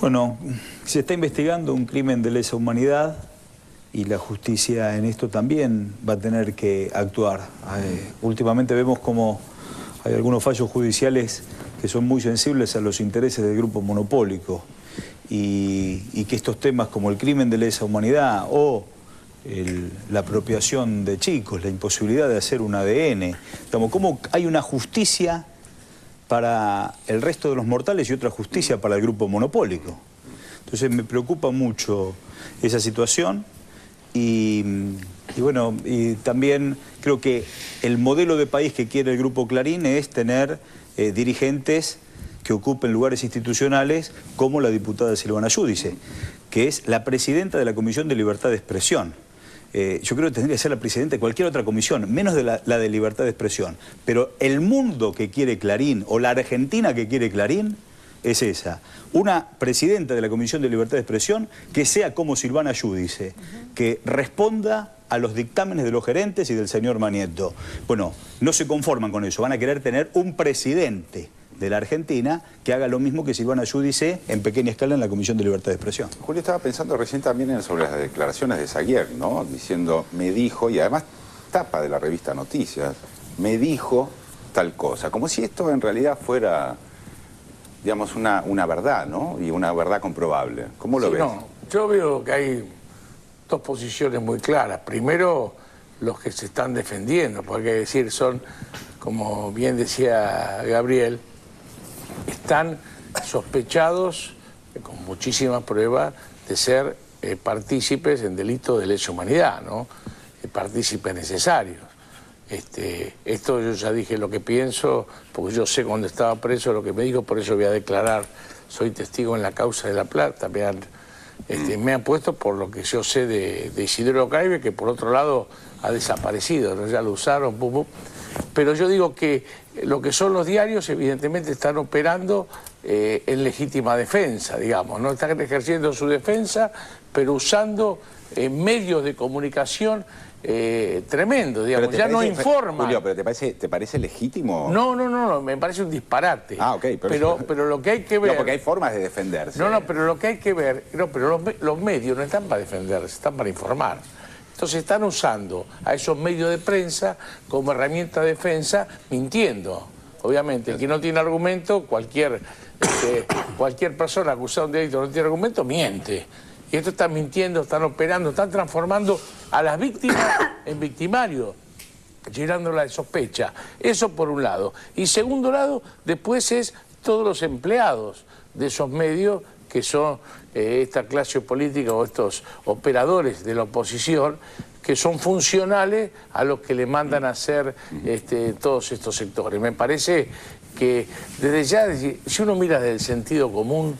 Bueno, se está investigando un crimen de lesa humanidad y la justicia en esto también va a tener que actuar. Últimamente vemos como hay algunos fallos judiciales que son muy sensibles a los intereses del grupo monopólico y que estos temas como el crimen de lesa humanidad o la apropiación de chicos, la imposibilidad de hacer un ADN, como hay una justicia para el resto de los mortales y otra justicia para el grupo monopólico. Entonces me preocupa mucho esa situación y bueno, y también creo que el modelo de país que quiere el Grupo Clarín es tener dirigentes que ocupen lugares institucionales como la diputada Silvana Giudice, que es la presidenta de la Comisión de Libertad de Expresión. Yo creo que tendría que ser la presidenta de cualquier otra comisión, menos de la de libertad de expresión. Pero el mundo que quiere Clarín, o la Argentina que quiere Clarín, es esa. Una presidenta de la Comisión de Libertad de Expresión que sea como Silvana Giudice, que responda a los dictámenes de los gerentes y del señor Manieto. Bueno, no se conforman con eso, van a querer tener un presidente de la Argentina que haga lo mismo que Silvana Giudice en pequeña escala en la Comisión de Libertad de Expresión. Julio, estaba pensando recién también sobre las declaraciones de Saguier, ¿no? Diciendo, me dijo, y además tapa de la revista Noticias, me dijo tal cosa, como si esto en realidad fuera, digamos, una verdad, ¿no? Y una verdad comprobable. ¿Cómo lo ves? No, yo veo que hay dos posiciones muy claras. Primero, los que se están defendiendo, porque hay que decir, son, como bien decía Gabriel, están sospechados, con muchísimas pruebas, de ser partícipes en delitos de lesa humanidad, ¿no? Partícipes necesarios. Esto yo ya dije lo que pienso, porque yo sé cuando estaba preso lo que me dijo, por eso voy a declarar, soy testigo en la causa de La Plata. Me han puesto por lo que yo sé de Isidoro Caibe, que por otro lado ha desaparecido, ¿no? Ya lo usaron, pero yo digo que lo que son los diarios evidentemente están operando en legítima defensa, digamos, ¿no? Están ejerciendo su defensa, pero usando medios de comunicación tremendo, digamos, ya no informan. Julio, pero ¿te parece legítimo? No, me parece un disparate. Ah, ok. Pero lo que hay que ver... No, porque hay formas de defenderse. No, pero lo que hay que ver... No, pero los medios no están para defenderse, están para informar. Entonces están usando a esos medios de prensa como herramienta de defensa, mintiendo. Obviamente, el que no tiene argumento, cualquier persona acusada de un delito no tiene argumento, miente. Y esto están mintiendo, están operando, están transformando a las víctimas en victimarios, llenándola de sospecha. Eso por un lado. Y segundo lado, después es todos los empleados de esos medios que son esta clase política o estos operadores de la oposición que son funcionales a los que le mandan a hacer todos estos sectores. Me parece que desde ya, si uno mira desde el sentido común,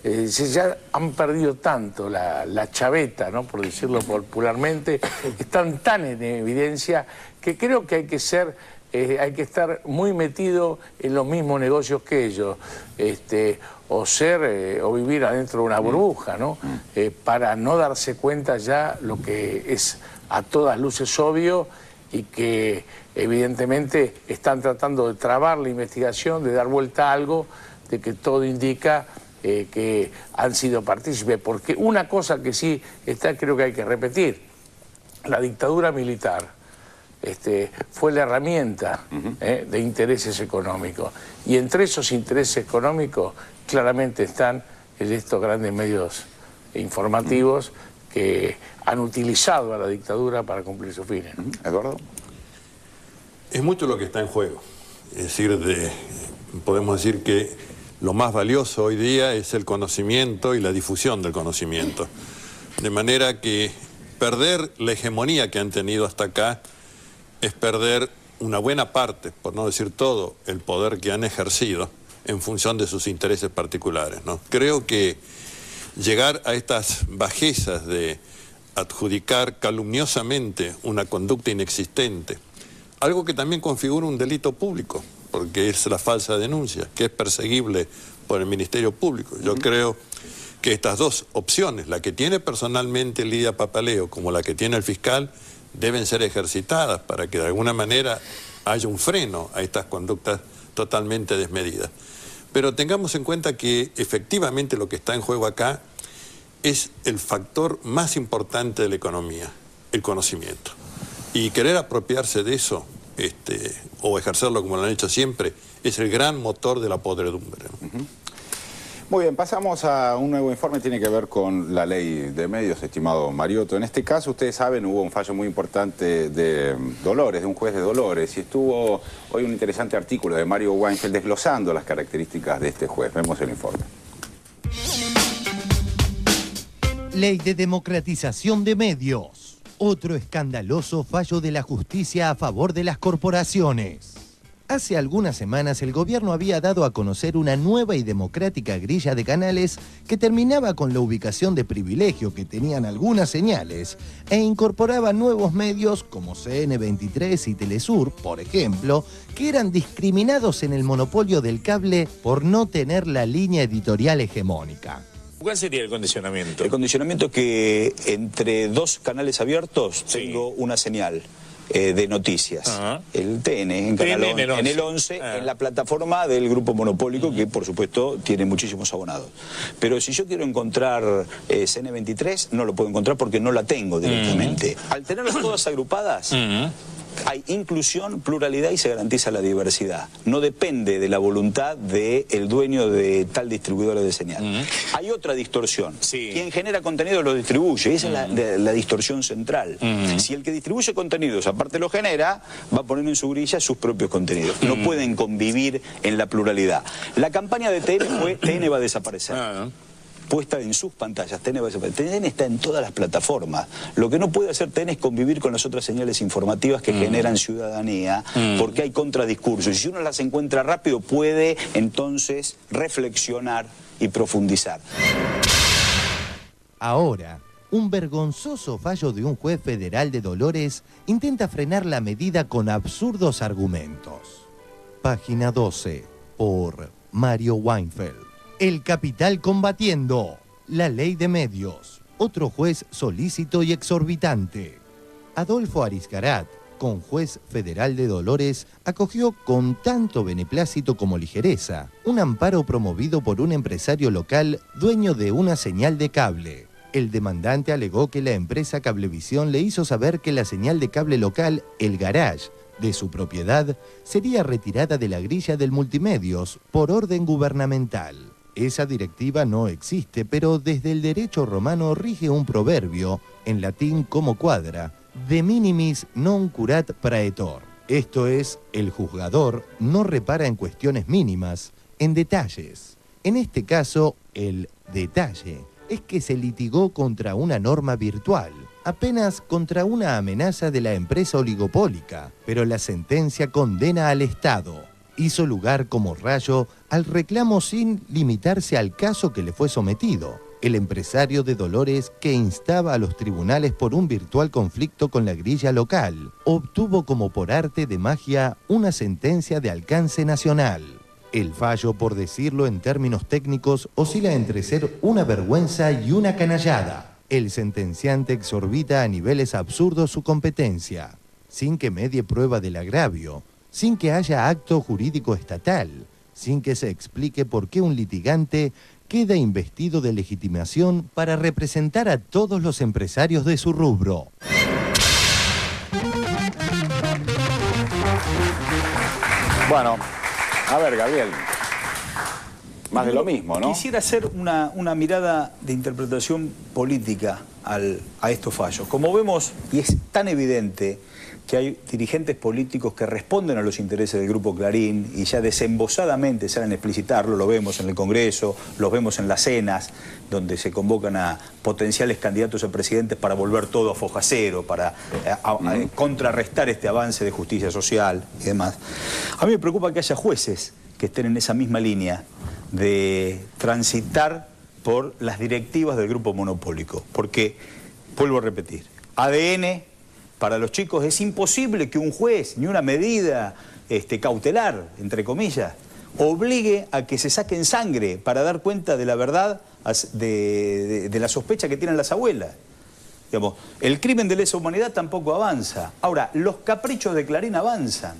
ya han perdido tanto la chaveta, ¿no? Por decirlo popularmente, están tan en evidencia que creo que hay que estar muy metido en los mismos negocios que ellos, o vivir adentro de una burbuja, ¿no? Para no darse cuenta ya lo que es a todas luces obvio y que evidentemente están tratando de trabar la investigación, de dar vuelta a algo de que todo indica que han sido partícipes. Porque una cosa que sí creo que hay que repetir, la dictadura militar fue la herramienta de intereses económicos. Y entre esos intereses económicos claramente están estos grandes medios informativos que han utilizado a la dictadura para cumplir sus fines. Eduardo. Es mucho lo que está en juego. Es decir, podemos decir que lo más valioso hoy día es el conocimiento y la difusión del conocimiento. De manera que perder la hegemonía que han tenido hasta acá es perder una buena parte, por no decir todo, el poder que han ejercido en función de sus intereses particulares, ¿no? Creo que llegar a estas bajezas de adjudicar calumniosamente una conducta inexistente, algo que también configura un delito público, porque es la falsa denuncia, que es perseguible por el Ministerio Público. Yo creo que estas dos opciones, la que tiene personalmente Lidia Papaleo como la que tiene el fiscal, deben ser ejercitadas para que de alguna manera haya un freno a estas conductas totalmente desmedidas. Pero tengamos en cuenta que efectivamente lo que está en juego acá es el factor más importante de la economía, el conocimiento. Y querer apropiarse de eso, o ejercerlo como lo han hecho siempre, es el gran motor de la podredumbre, ¿no? Muy bien, pasamos a un nuevo informe, tiene que ver con la ley de medios, estimado Mariotto. En este caso, ustedes saben, hubo un fallo muy importante de Dolores, de un juez de Dolores, y estuvo hoy un interesante artículo de Mario Weinfeld desglosando las características de este juez. Vemos el informe. Ley de democratización de medios. Otro escandaloso fallo de la justicia a favor de las corporaciones. Hace algunas semanas el gobierno había dado a conocer una nueva y democrática grilla de canales que terminaba con la ubicación de privilegio que tenían algunas señales e incorporaba nuevos medios como CN23 y Telesur, por ejemplo, que eran discriminados en el monopolio del cable por no tener la línea editorial hegemónica. ¿Cuál sería el condicionamiento? El condicionamiento es que entre dos canales abiertos tengo una señal de noticias. Ajá. El TN en, en el 11, en la plataforma del grupo monopólico, que por supuesto tiene muchísimos abonados. Pero si yo quiero encontrar CN23, no lo puedo encontrar porque no la tengo directamente. Al tenerlas todas agrupadas, hay inclusión, pluralidad y se garantiza la diversidad. No depende de la voluntad del dueño de tal distribuidora de señal. Hay otra distorsión. Sí. Quien genera contenido lo distribuye. Esa es la distorsión central. Si el que distribuye contenidos aparte lo genera, va a poner en su grilla sus propios contenidos. No pueden convivir en la pluralidad. La campaña de TN fue TN va a desaparecer. Puesta en sus pantallas. TN está en todas las plataformas. Lo que no puede hacer TN es convivir con las otras señales informativas que generan ciudadanía, porque hay contradiscursos. Y si uno las encuentra rápido, puede entonces reflexionar y profundizar. Ahora, un vergonzoso fallo de un juez federal de Dolores intenta frenar la medida con absurdos argumentos. Página 12, por Mario Weinfeld. El capital combatiendo. La ley de medios. Otro juez solícito y exorbitante. Adolfo Arizgarat, conjuez federal de Dolores, acogió con tanto beneplácito como ligereza un amparo promovido por un empresario local dueño de una señal de cable. El demandante alegó que la empresa Cablevisión le hizo saber que la señal de cable local, El Garage, de su propiedad, sería retirada de la grilla del multimedios por orden gubernamental. Esa directiva no existe, pero desde el derecho romano rige un proverbio, en latín como cuadra, de minimis non curat praetor. Esto es, el juzgador no repara en cuestiones mínimas, en detalles. En este caso, el detalle es que se litigó contra una norma virtual, apenas contra una amenaza de la empresa oligopólica, pero la sentencia condena al Estado. Hizo lugar como rayo al reclamo sin limitarse al caso que le fue sometido. El empresario de Dolores, que instaba a los tribunales por un virtual conflicto con la grilla local, obtuvo como por arte de magia una sentencia de alcance nacional. El fallo, por decirlo en términos técnicos, oscila entre ser una vergüenza y una canallada. El sentenciante exorbita a niveles absurdos su competencia, sin que medie prueba del agravio, sin que haya acto jurídico estatal, sin que se explique por qué un litigante queda investido de legitimación para representar a todos los empresarios de su rubro. Bueno, a ver, Gabriel, más de lo mismo, ¿no? Quisiera hacer una mirada de interpretación política a estos fallos. Como vemos, y es tan evidente que hay dirigentes políticos que responden a los intereses del Grupo Clarín y ya desembosadamente salen a explicitarlo, lo vemos en el Congreso, los vemos en las cenas, donde se convocan a potenciales candidatos a presidentes para volver todo a foja cero, para contrarrestar este avance de justicia social y demás. A mí me preocupa que haya jueces que estén en esa misma línea de transitar por las directivas del grupo monopólico, porque, vuelvo a repetir, ADN para los chicos es imposible que un juez, ni una medida cautelar, entre comillas, obligue a que se saquen sangre para dar cuenta de la verdad de la sospecha que tienen las abuelas. Digamos, el crimen de lesa humanidad tampoco avanza. Ahora, los caprichos de Clarín avanzan.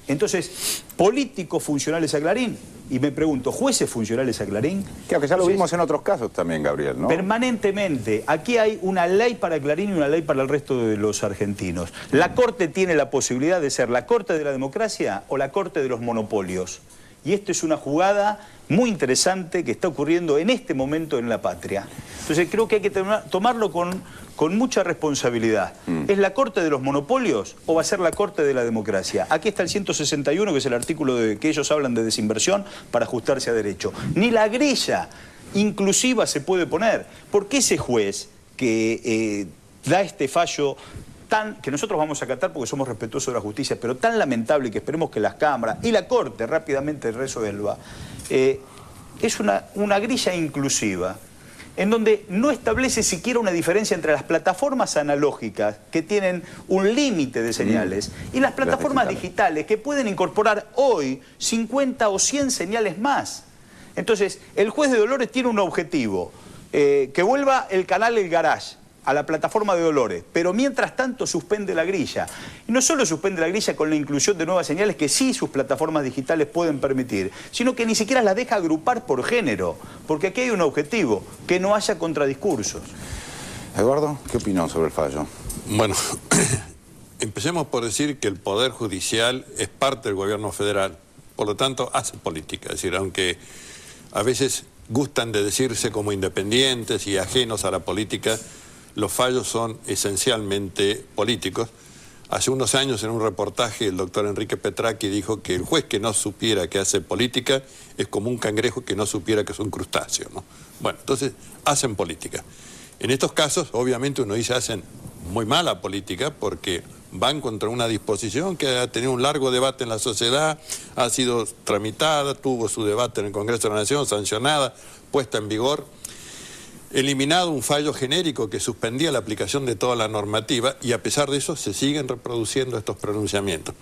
Entonces, políticos funcionales a Clarín, y me pregunto, ¿jueces funcionales a Clarín? Claro que ya lo Entonces, vimos en otros casos también, Gabriel, ¿no? permanentemente. Aquí hay una ley para Clarín y una ley para el resto de los argentinos. La Corte tiene la posibilidad de ser la Corte de la democracia o la Corte de los monopolios. Y esto es una jugada muy interesante que está ocurriendo en este momento en la patria. Entonces creo que hay que tomarlo con mucha responsabilidad. ¿Es la Corte de los monopolios o va a ser la Corte de la democracia? Aquí está el 161, que es el artículo de que ellos hablan de desinversión para ajustarse a derecho. Ni la grilla inclusiva se puede poner. ¿Por qué ese juez que da este fallo que nosotros vamos a acatar porque somos respetuosos de la justicia, pero tan lamentable que esperemos que las cámaras y la Corte rápidamente resuelva, es una grilla inclusiva, en donde no establece siquiera una diferencia entre las plataformas analógicas, que tienen un límite de señales, y las plataformas digitales, que pueden incorporar hoy 50 o 100 señales más. Entonces, el juez de Dolores tiene un objetivo, que vuelva el canal El Garage a la plataforma de Dolores, pero mientras tanto suspende la grilla. Y no solo suspende la grilla con la inclusión de nuevas señales que sí sus plataformas digitales pueden permitir, sino que ni siquiera las deja agrupar por género, porque aquí hay un objetivo, que no haya contradiscursos. Eduardo, ¿qué opinión sobre el fallo? Bueno, empecemos por decir que el Poder Judicial es parte del gobierno federal, por lo tanto hace política, es decir, aunque a veces gustan de decirse como independientes y ajenos a la política, los fallos son esencialmente políticos. Hace unos años en un reportaje el doctor Enrique Petracchi dijo que el juez que no supiera que hace política es como un cangrejo que no supiera que es un crustáceo, ¿no? Bueno, entonces hacen política. En estos casos, obviamente uno dice hacen muy mala política porque van contra una disposición que ha tenido un largo debate en la sociedad, ha sido tramitada, tuvo su debate en el Congreso de la Nación, sancionada, puesta en vigor, eliminado un fallo genérico que suspendía la aplicación de toda la normativa y a pesar de eso se siguen reproduciendo estos pronunciamientos.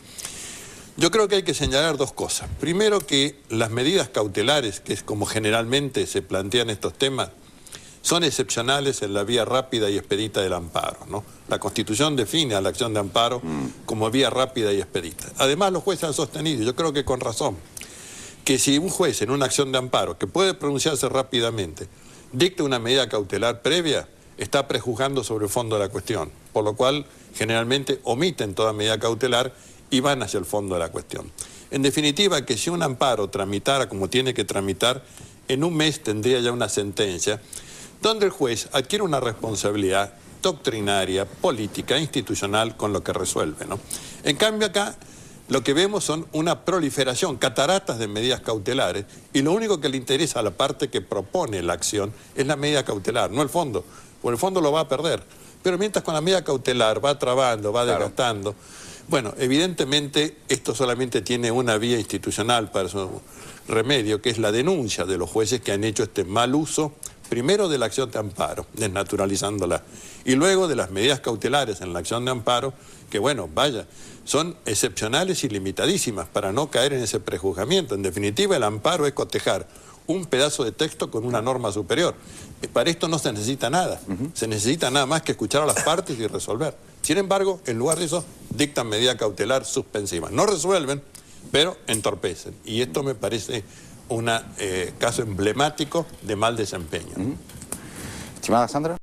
Yo creo que hay que señalar dos cosas. Primero, que las medidas cautelares, que es como generalmente se plantean estos temas, son excepcionales en la vía rápida y expedita del amparo, ¿no? La Constitución define a la acción de amparo como vía rápida y expedita. Además, los jueces han sostenido, yo creo que con razón, que si un juez en una acción de amparo, que puede pronunciarse rápidamente, dicta una medida cautelar previa, está prejuzgando sobre el fondo de la cuestión, por lo cual generalmente omiten toda medida cautelar y van hacia el fondo de la cuestión. En definitiva, que si un amparo tramitara como tiene que tramitar, en un mes tendría ya una sentencia donde el juez adquiere una responsabilidad doctrinaria, política, institucional con lo que resuelve, ¿no? En cambio acá lo que vemos son una proliferación, cataratas de medidas cautelares, y lo único que le interesa a la parte que propone la acción es la medida cautelar, no el fondo, porque el fondo lo va a perder. Pero mientras con la medida cautelar va trabando, va desgastando, bueno, evidentemente esto solamente tiene una vía institucional para su remedio, que es la denuncia de los jueces que han hecho este mal uso, primero de la acción de amparo, desnaturalizándola, y luego de las medidas cautelares en la acción de amparo, que bueno, vaya, son excepcionales y limitadísimas para no caer en ese prejuzgamiento. En definitiva, el amparo es cotejar un pedazo de texto con una norma superior. Para esto no se necesita nada, se necesita nada más que escuchar a las partes y resolver. Sin embargo, en lugar de eso, dictan medida cautelar suspensiva. No resuelven, pero entorpecen. Y esto me parece un caso emblemático de mal desempeño. Estimada Sandra.